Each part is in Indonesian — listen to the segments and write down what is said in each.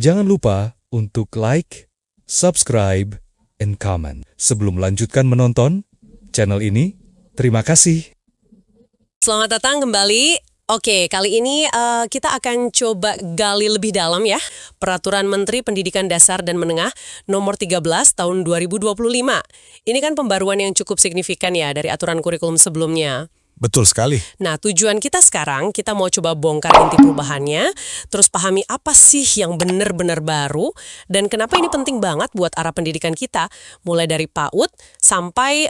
Jangan lupa untuk like, subscribe, and comment. Sebelum melanjutkan menonton channel ini, terima kasih. Selamat datang kembali. Oke, kali ini kita akan coba gali lebih dalam ya. Peraturan Menteri Pendidikan Dasar dan Menengah nomor 13 tahun 2025. Ini kan pembaruan yang cukup signifikan ya dari aturan kurikulum sebelumnya. Betul sekali. Nah, tujuan kita sekarang, kita mau coba bongkar inti perubahannya, terus pahami apa sih yang benar-benar baru, dan kenapa ini penting banget buat arah pendidikan kita, mulai dari PAUD sampai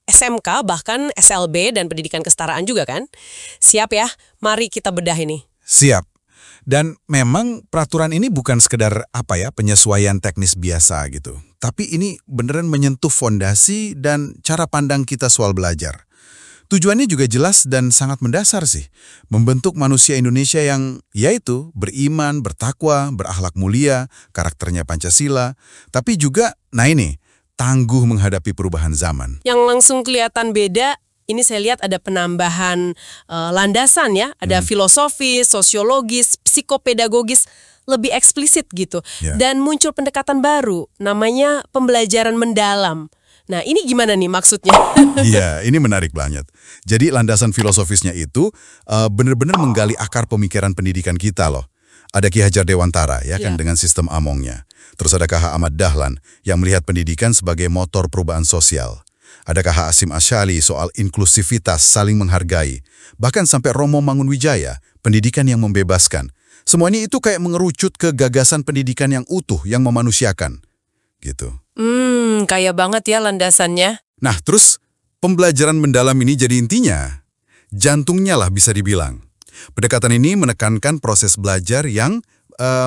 SMK, bahkan SLB dan pendidikan kesetaraan juga kan. Siap ya? Mari kita bedah ini. Siap. Dan memang peraturan ini bukan sekedar penyesuaian teknis biasa gitu. Tapi ini beneran menyentuh fondasi dan cara pandang kita soal belajar. Tujuannya juga jelas dan sangat mendasar sih. Membentuk manusia Indonesia yang yaitu beriman, bertakwa, berakhlak mulia, karakternya Pancasila, tapi juga, tangguh menghadapi perubahan zaman. Yang langsung kelihatan beda, ini saya lihat ada penambahan landasan ya, ada filosofis, sosiologis, psikopedagogis, lebih eksplisit gitu. Ya. Dan muncul pendekatan baru, namanya pembelajaran mendalam. Nah, ini gimana nih maksudnya? Iya, ini menarik banget. Jadi landasan filosofisnya itu benar-benar menggali akar pemikiran pendidikan kita loh. Ada Ki Hajar Dewantara kan dengan sistem Amongnya. Terus ada K.H. Ahmad Dahlan yang melihat pendidikan sebagai motor perubahan sosial. Ada K.H. Hasyim Asy'ali soal inklusivitas, saling menghargai. Bahkan sampai Romo Mangunwijaya, pendidikan yang membebaskan. Semuanya itu kayak mengerucut ke gagasan pendidikan yang utuh, yang memanusiakan. Gitu. Kaya banget ya landasannya. Nah, terus pembelajaran mendalam ini jadi intinya. Jantungnya lah bisa dibilang. Pendekatan ini menekankan proses belajar yang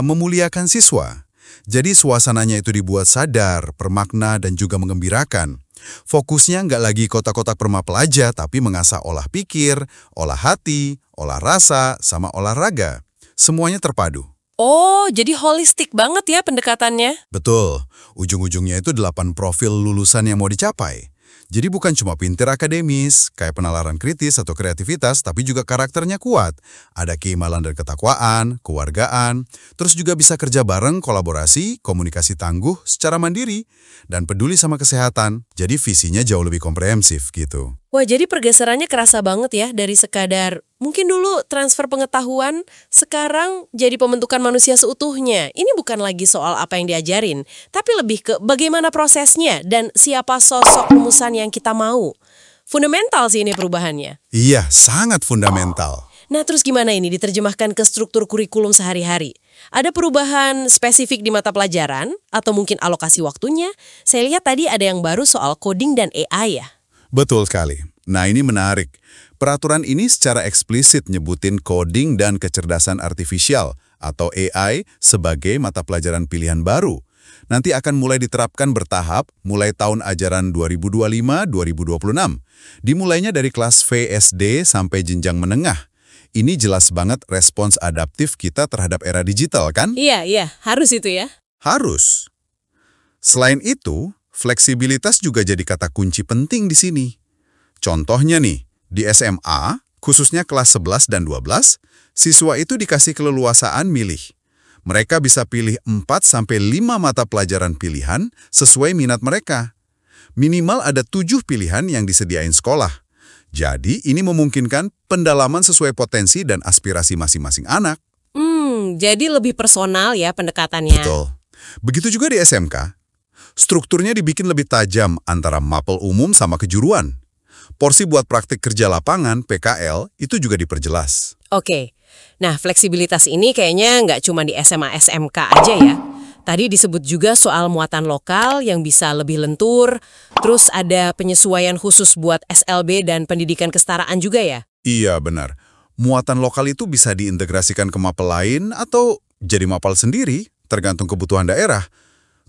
memuliakan siswa. Jadi suasananya itu dibuat sadar, bermakna, dan juga mengembirakan. Fokusnya nggak lagi kotak-kotak permapelaja, tapi mengasah olah pikir, olah hati, olah rasa, sama olahraga. Semuanya terpadu. Oh, jadi holistik banget ya pendekatannya. Betul. Ujung-ujungnya itu 8 profil lulusan yang mau dicapai. Jadi bukan cuma pintar akademis, kayak penalaran kritis atau kreativitas, tapi juga karakternya kuat. Ada keimanan dan ketakwaan, kewargaan, terus juga bisa kerja bareng, kolaborasi, komunikasi tangguh secara mandiri, dan peduli sama kesehatan. Jadi visinya jauh lebih komprehensif gitu. Wah, jadi pergeserannya kerasa banget ya dari sekadar mungkin dulu transfer pengetahuan, sekarang jadi pembentukan manusia seutuhnya. Ini bukan lagi soal apa yang diajarin, tapi lebih ke bagaimana prosesnya dan siapa sosok rumusan yang kita mau. Fundamental sih ini perubahannya. Iya, sangat fundamental. Nah, terus gimana ini diterjemahkan ke struktur kurikulum sehari-hari? Ada perubahan spesifik di mata pelajaran atau mungkin alokasi waktunya? Saya lihat tadi ada yang baru soal coding dan AI ya. Betul sekali. Nah, ini menarik. Peraturan ini secara eksplisit nyebutin coding dan kecerdasan artifisial atau AI sebagai mata pelajaran pilihan baru. Nanti akan mulai diterapkan bertahap mulai tahun ajaran 2025-2026. Dimulainya dari kelas VSD sampai jenjang menengah. Ini jelas banget respons adaptif kita terhadap era digital kan? Iya, harus itu ya. Harus. Selain itu, fleksibilitas juga jadi kata kunci penting di sini. Contohnya nih, di SMA, khususnya kelas 11 dan 12, siswa itu dikasih keleluasaan milih. Mereka bisa pilih 4-5 mata pelajaran pilihan sesuai minat mereka. Minimal ada 7 pilihan yang disediain sekolah. Jadi, ini memungkinkan pendalaman sesuai potensi dan aspirasi masing-masing anak. Jadi lebih personal ya pendekatannya. Betul. Begitu juga di SMK. Strukturnya dibikin lebih tajam antara mapel umum sama kejuruan. Porsi buat praktik kerja lapangan, PKL, itu juga diperjelas. Oke. Nah, fleksibilitas ini kayaknya nggak cuma di SMA SMK aja ya. Tadi disebut juga soal muatan lokal yang bisa lebih lentur, terus ada penyesuaian khusus buat SLB dan pendidikan kesetaraan juga ya? Iya, benar. Muatan lokal itu bisa diintegrasikan ke mapel lain atau jadi mapel sendiri, tergantung kebutuhan daerah.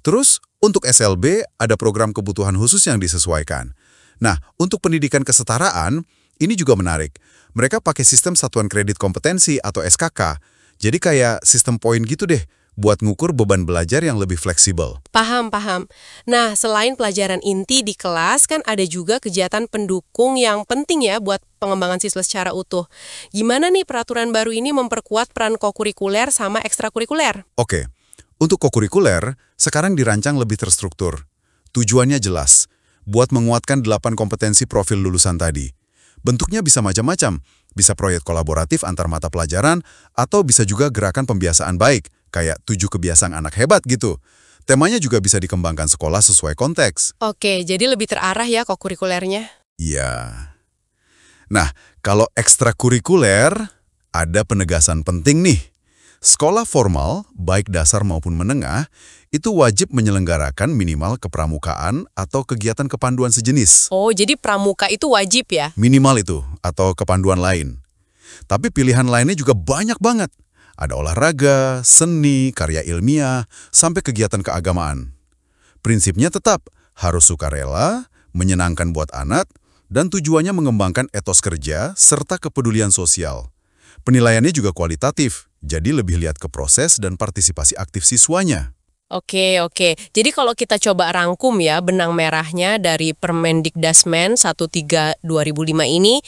Terus, untuk SLB ada program kebutuhan khusus yang disesuaikan. Nah, untuk pendidikan kesetaraan, ini juga menarik. Mereka pakai sistem satuan kredit kompetensi atau SKK. Jadi kayak sistem poin gitu deh, buat ngukur beban belajar yang lebih fleksibel. Paham. Nah, selain pelajaran inti di kelas, kan ada juga kegiatan pendukung yang penting ya buat pengembangan siswa secara utuh. Gimana nih peraturan baru ini memperkuat peran kokurikuler sama ekstrakurikuler? Oke, Untuk kokurikuler, sekarang dirancang lebih terstruktur. Tujuannya jelas, buat menguatkan 8 kompetensi profil lulusan tadi. Bentuknya bisa macam-macam, bisa proyek kolaboratif antar mata pelajaran, atau bisa juga gerakan pembiasaan baik, kayak 7 kebiasaan anak hebat gitu. Temanya juga bisa dikembangkan sekolah sesuai konteks. Oke, jadi lebih terarah ya kokurikulernya. Iya. Nah, kalau ekstrakurikuler, ada penegasan penting nih. Sekolah formal, baik dasar maupun menengah, itu wajib menyelenggarakan minimal kepramukaan atau kegiatan kepanduan sejenis. Oh, jadi pramuka itu wajib ya? Minimal itu, atau kepanduan lain. Tapi pilihan lainnya juga banyak banget. Ada olahraga, seni, karya ilmiah, sampai kegiatan keagamaan. Prinsipnya tetap harus sukarela, menyenangkan buat anak, dan tujuannya mengembangkan etos kerja serta kepedulian sosial. Penilaiannya juga kualitatif, jadi lebih lihat ke proses dan partisipasi aktif siswanya. Oke. Jadi kalau kita coba rangkum ya benang merahnya dari Permendikdasmen 13/2005 ini,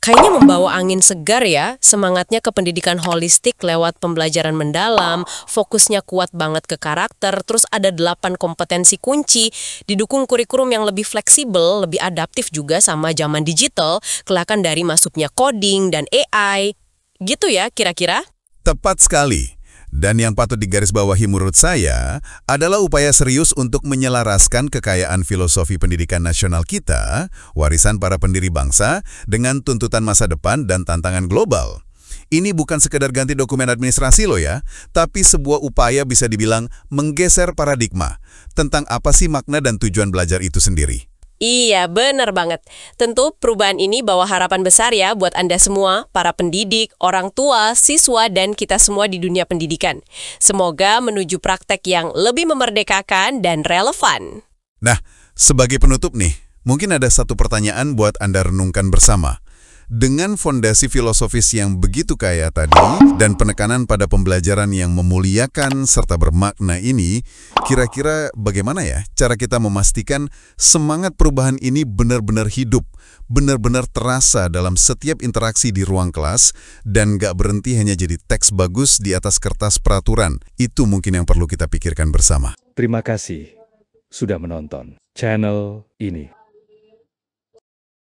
kayaknya membawa angin segar ya, semangatnya ke pendidikan holistik lewat pembelajaran mendalam, fokusnya kuat banget ke karakter, terus ada 8 kompetensi kunci, didukung kurikulum yang lebih fleksibel, lebih adaptif juga sama zaman digital, kelihatan dari masuknya coding dan AI. Gitu ya kira-kira? Tepat sekali. Dan yang patut digarisbawahi menurut saya adalah upaya serius untuk menyelaraskan kekayaan filosofi pendidikan nasional kita, warisan para pendiri bangsa, dengan tuntutan masa depan dan tantangan global. Ini bukan sekedar ganti dokumen administrasi loh ya, tapi sebuah upaya bisa dibilang menggeser paradigma tentang apa sih makna dan tujuan belajar itu sendiri. Iya, benar banget. Tentu perubahan ini bawa harapan besar ya buat Anda semua, para pendidik, orang tua, siswa, dan kita semua di dunia pendidikan. Semoga menuju praktek yang lebih memerdekakan dan relevan. Nah, sebagai penutup nih, mungkin ada satu pertanyaan buat Anda renungkan bersama. Dengan fondasi filosofis yang begitu kaya tadi, dan penekanan pada pembelajaran yang memuliakan serta bermakna ini, kira-kira bagaimana ya cara kita memastikan semangat perubahan ini benar-benar hidup, benar-benar terasa dalam setiap interaksi di ruang kelas, dan gak berhenti hanya jadi teks bagus di atas kertas peraturan. Itu mungkin yang perlu kita pikirkan bersama. Terima kasih sudah menonton channel ini.